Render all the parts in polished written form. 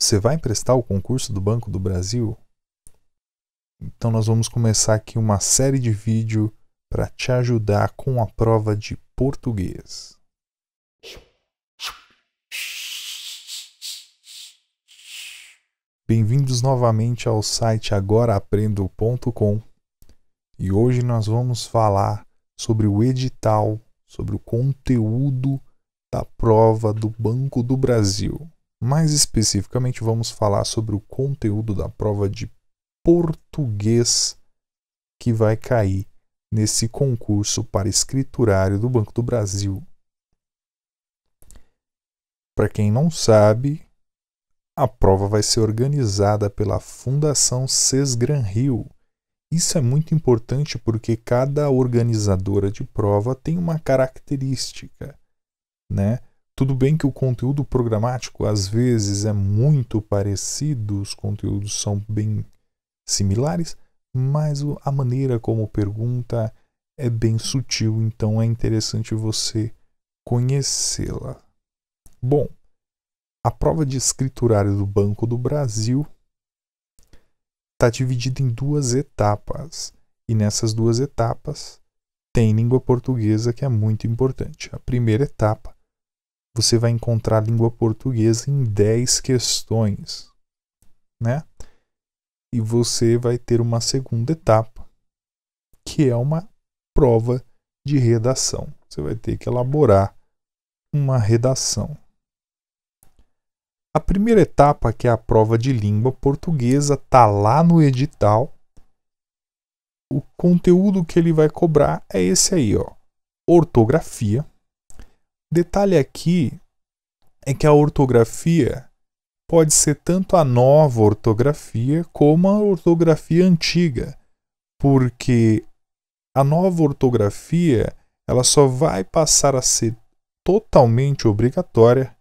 Você vai prestar o concurso do Banco do Brasil? Então nós vamos começar aqui uma série de vídeos para te ajudar com a prova de português. Bem-vindos novamente ao site agoraprendo.com e hoje nós vamos falar sobre o edital, sobre o conteúdo da prova do Banco do Brasil. Mais especificamente, vamos falar sobre o conteúdo da prova de português que vai cair nesse concurso para escriturário do Banco do Brasil. Para quem não sabe, a prova vai ser organizada pela Fundação Sesgran-Rio. Isso é muito importante porque cada organizadora de prova tem uma característica, né? Tudo bem que o conteúdo programático às vezes é muito parecido, os conteúdos são bem similares, mas a maneira como pergunta é bem sutil, então é interessante você conhecê-la. Bom, a prova de escriturário do Banco do Brasil está dividida em duas etapas, e nessas duas etapas tem língua portuguesa, que é muito importante. A primeira etapa, você vai encontrar língua portuguesa em 10 questões, né? E você vai ter uma segunda etapa, que é uma prova de redação. Você vai ter que elaborar uma redação. A primeira etapa, que é a prova de língua portuguesa, está lá no edital. O conteúdo que ele vai cobrar é esse aí, ó, ortografia. Detalhe aqui é que a ortografia pode ser tanto a nova ortografia como a ortografia antiga, porque a nova ortografia ela só vai passar a ser totalmente obrigatória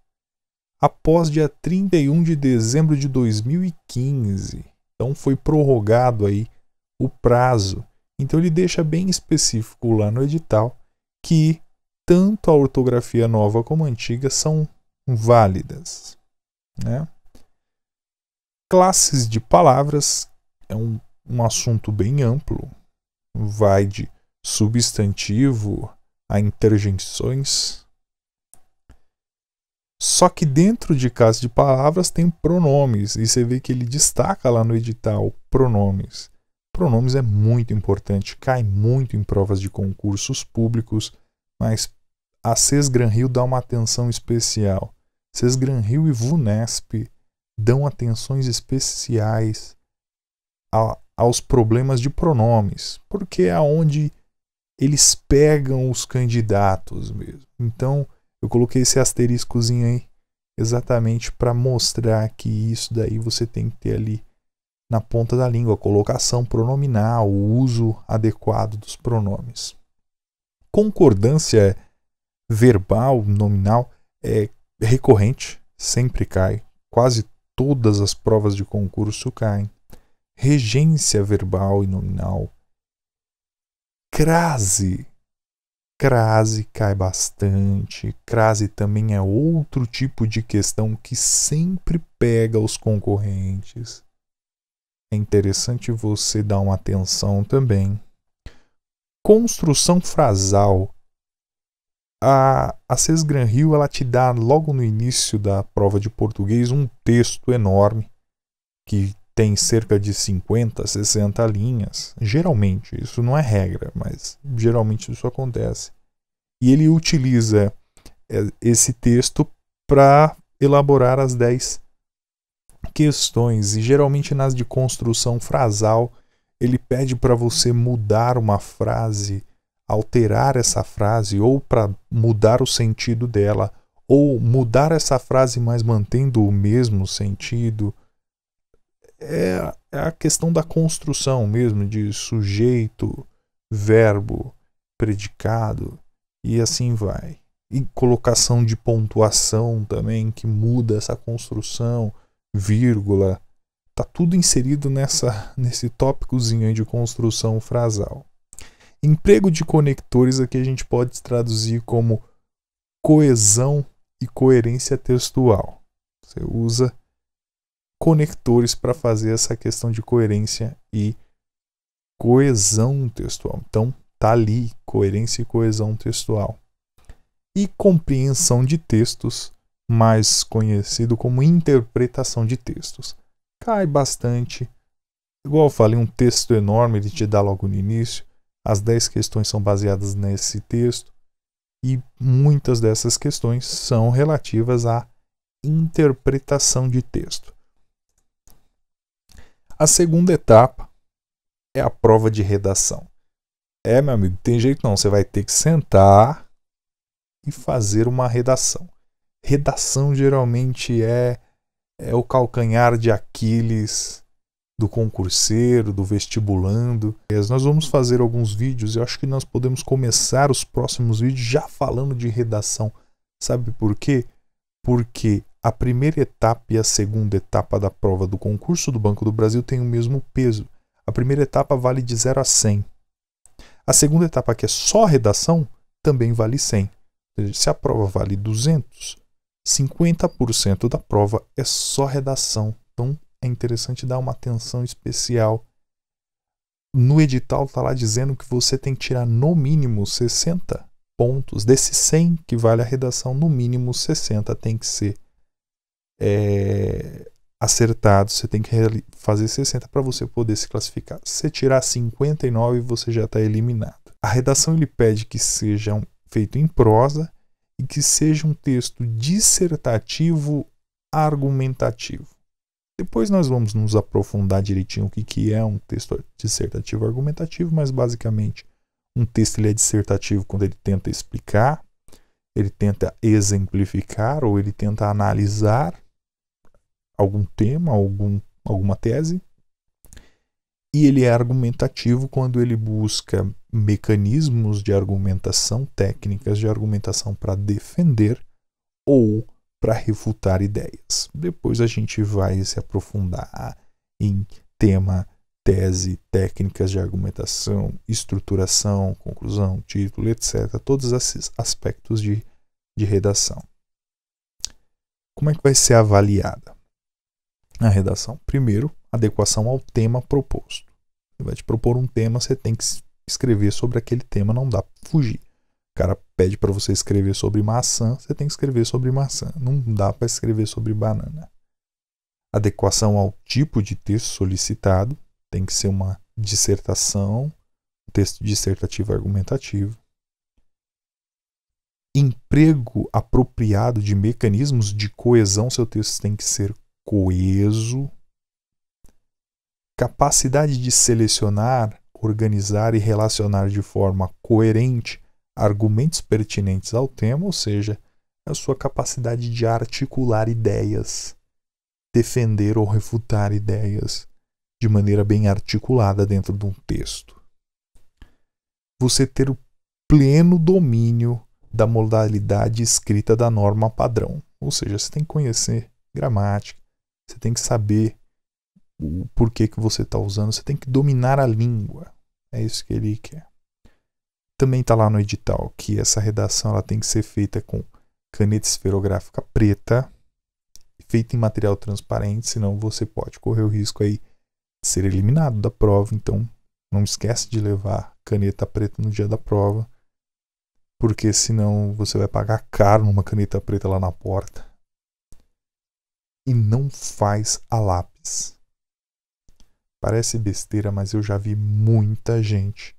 após dia 31 de dezembro de 2015. Então foi prorrogado aí o prazo. Então ele deixa bem específico lá no edital que tanto a ortografia nova como a antiga são válidas, né? Classes de palavras é um assunto bem amplo, vai de substantivo a interjeições. Só que dentro de classes de palavras tem pronomes, e você vê que ele destaca lá no edital pronomes. Pronomes é muito importante, cai muito em provas de concursos públicos, mas a Sesgran-Rio dá uma atenção especial. Sesgran-Rio e VUNESP dão atenções especiais aos problemas de pronomes, porque é onde eles pegam os candidatos mesmo. Então, eu coloquei esse asteriscozinho aí exatamente para mostrar que isso daí você tem que ter ali na ponta da língua, a colocação pronominal, o uso adequado dos pronomes. Concordância verbal, nominal, é recorrente, sempre cai. Quase todas as provas de concurso caem. Regência verbal e nominal. Crase cai bastante. Crase também é outro tipo de questão que sempre pega os concorrentes. É interessante você dar uma atenção também. Construção frasal. A Sesgran-Rio ela te dá logo no início da prova de português um texto enorme que tem cerca de 50, 60 linhas. Geralmente, isso não é regra, mas geralmente isso acontece. E ele utiliza esse texto para elaborar as 10 questões. E geralmente nas de construção frasal, ele pede para você mudar uma frase, alterar essa frase, ou para mudar o sentido dela, ou mudar essa frase, mas mantendo o mesmo sentido. É a questão da construção mesmo, de sujeito, verbo, predicado, e assim vai. E colocação de pontuação também, que muda essa construção, vírgula. Tá tudo inserido nesse tópicozinho aí de construção frasal. Emprego de conectores aqui a gente pode traduzir como coesão e coerência textual. Você usa conectores para fazer essa questão de coerência e coesão textual. Então, tá ali, coerência e coesão textual. E compreensão de textos, mais conhecido como interpretação de textos. Cai bastante. Igual eu falei, um texto enorme, ele te dá logo no início. As 10 questões são baseadas nesse texto. E muitas dessas questões são relativas à interpretação de texto. A segunda etapa é a prova de redação. Meu amigo, tem jeito não, você vai ter que sentar e fazer uma redação. Redação geralmente é o calcanhar de Aquiles do concurseiro, do vestibulando. Nós vamos fazer alguns vídeos e eu acho que nós podemos começar os próximos vídeos já falando de redação. Sabe por quê? Porque a primeira etapa e a segunda etapa da prova do concurso do Banco do Brasil têm o mesmo peso. A primeira etapa vale de 0 a 100. A segunda etapa, que é só redação, também vale 100. Se a prova vale 200, 50% da prova é só redação. Então é interessante dar uma atenção especial. No edital está lá dizendo que você tem que tirar no mínimo 60 pontos. Desses 100 que vale a redação, no mínimo 60 tem que ser acertado. Você tem que fazer 60 para você poder se classificar. Se você tirar 59, você já está eliminado. A redação ele pede que seja feito em prosa e que seja um texto dissertativo argumentativo. Depois nós vamos nos aprofundar direitinho o que é um texto dissertativo argumentativo, mas basicamente um texto ele é dissertativo quando ele tenta explicar, ele tenta exemplificar ou ele tenta analisar algum tema, alguma tese. E ele é argumentativo quando ele busca mecanismos de argumentação, técnicas de argumentação para defender ou para refutar ideias. Depois a gente vai se aprofundar em tema, tese, técnicas de argumentação, estruturação, conclusão, título, etc. Todos esses aspectos de redação. Como é que vai ser avaliada a redação? Primeiro, adequação ao tema proposto. Ele vai te propor um tema, você tem que escrever sobre aquele tema, não dá para fugir. O cara pede para você escrever sobre maçã, você tem que escrever sobre maçã. Não dá para escrever sobre banana. Adequação ao tipo de texto solicitado. Tem que ser uma dissertação, um texto dissertativo argumentativo. Emprego apropriado de mecanismos de coesão. Seu texto tem que ser coeso. Capacidade de selecionar, organizar e relacionar de forma coerente argumentos pertinentes ao tema, ou seja, a sua capacidade de articular ideias, defender ou refutar ideias de maneira bem articulada dentro de um texto. Você ter o pleno domínio da modalidade escrita da norma padrão, ou seja, você tem que conhecer gramática, você tem que saber o porquê que você está usando, você tem que dominar a língua. É isso que ele quer. Também está lá no edital que essa redação ela tem que ser feita com caneta esferográfica preta, feita em material transparente, senão você pode correr o risco aí de ser eliminado da prova. Então não esquece de levar caneta preta no dia da prova, porque senão você vai pagar caro numa caneta preta lá na porta. E não faz a lápis. Parece besteira, mas eu já vi muita gente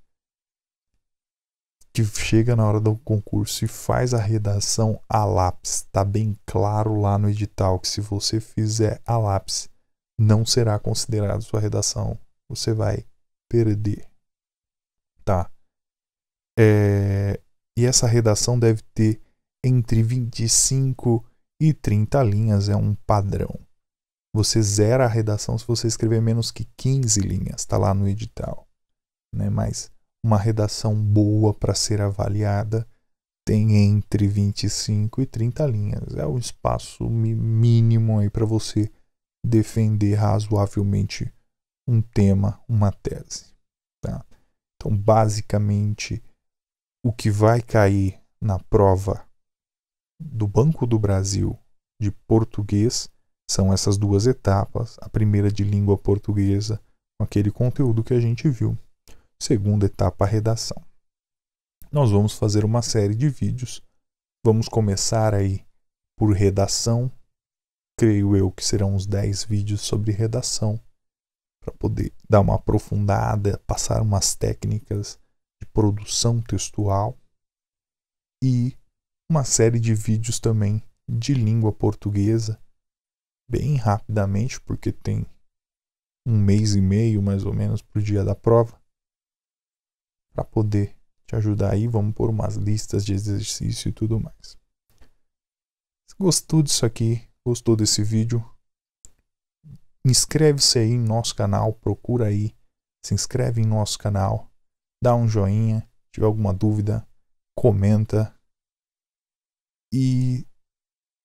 que chega na hora do concurso e faz a redação a lápis. Está bem claro lá no edital que se você fizer a lápis, não será considerado sua redação. Você vai perder. Tá? E essa redação deve ter entre 25 e 30 linhas. É um padrão. Você zera a redação se você escrever menos que 15 linhas. Está lá no edital. Né? Mas uma redação boa para ser avaliada tem entre 25 e 30 linhas. É o espaço mínimo aí para você defender razoavelmente um tema, uma tese. Tá? Então, basicamente, o que vai cair na prova do Banco do Brasil de português São essas duas etapas. A primeira de língua portuguesa, com aquele conteúdo que a gente viu. Segunda etapa, a redação. Nós vamos fazer uma série de vídeos. Vamos começar aí por redação. Creio eu que serão uns 10 vídeos sobre redação, para poder dar uma aprofundada, passar umas técnicas de produção textual e uma série de vídeos também de língua portuguesa, bem rapidamente, porque tem 1 mês e meio mais ou menos para o dia da prova, para poder te ajudar aí. Vamos pôr umas listas de exercício e tudo mais. Se gostou disso aqui, gostou desse vídeo, inscreve-se aí em nosso canal, procura aí, se inscreve em nosso canal, dá um joinha, se tiver alguma dúvida, comenta. E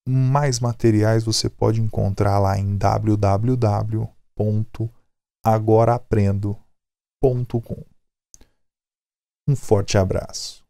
mais materiais você pode encontrar lá em www.agoraprendo.com. Um forte abraço.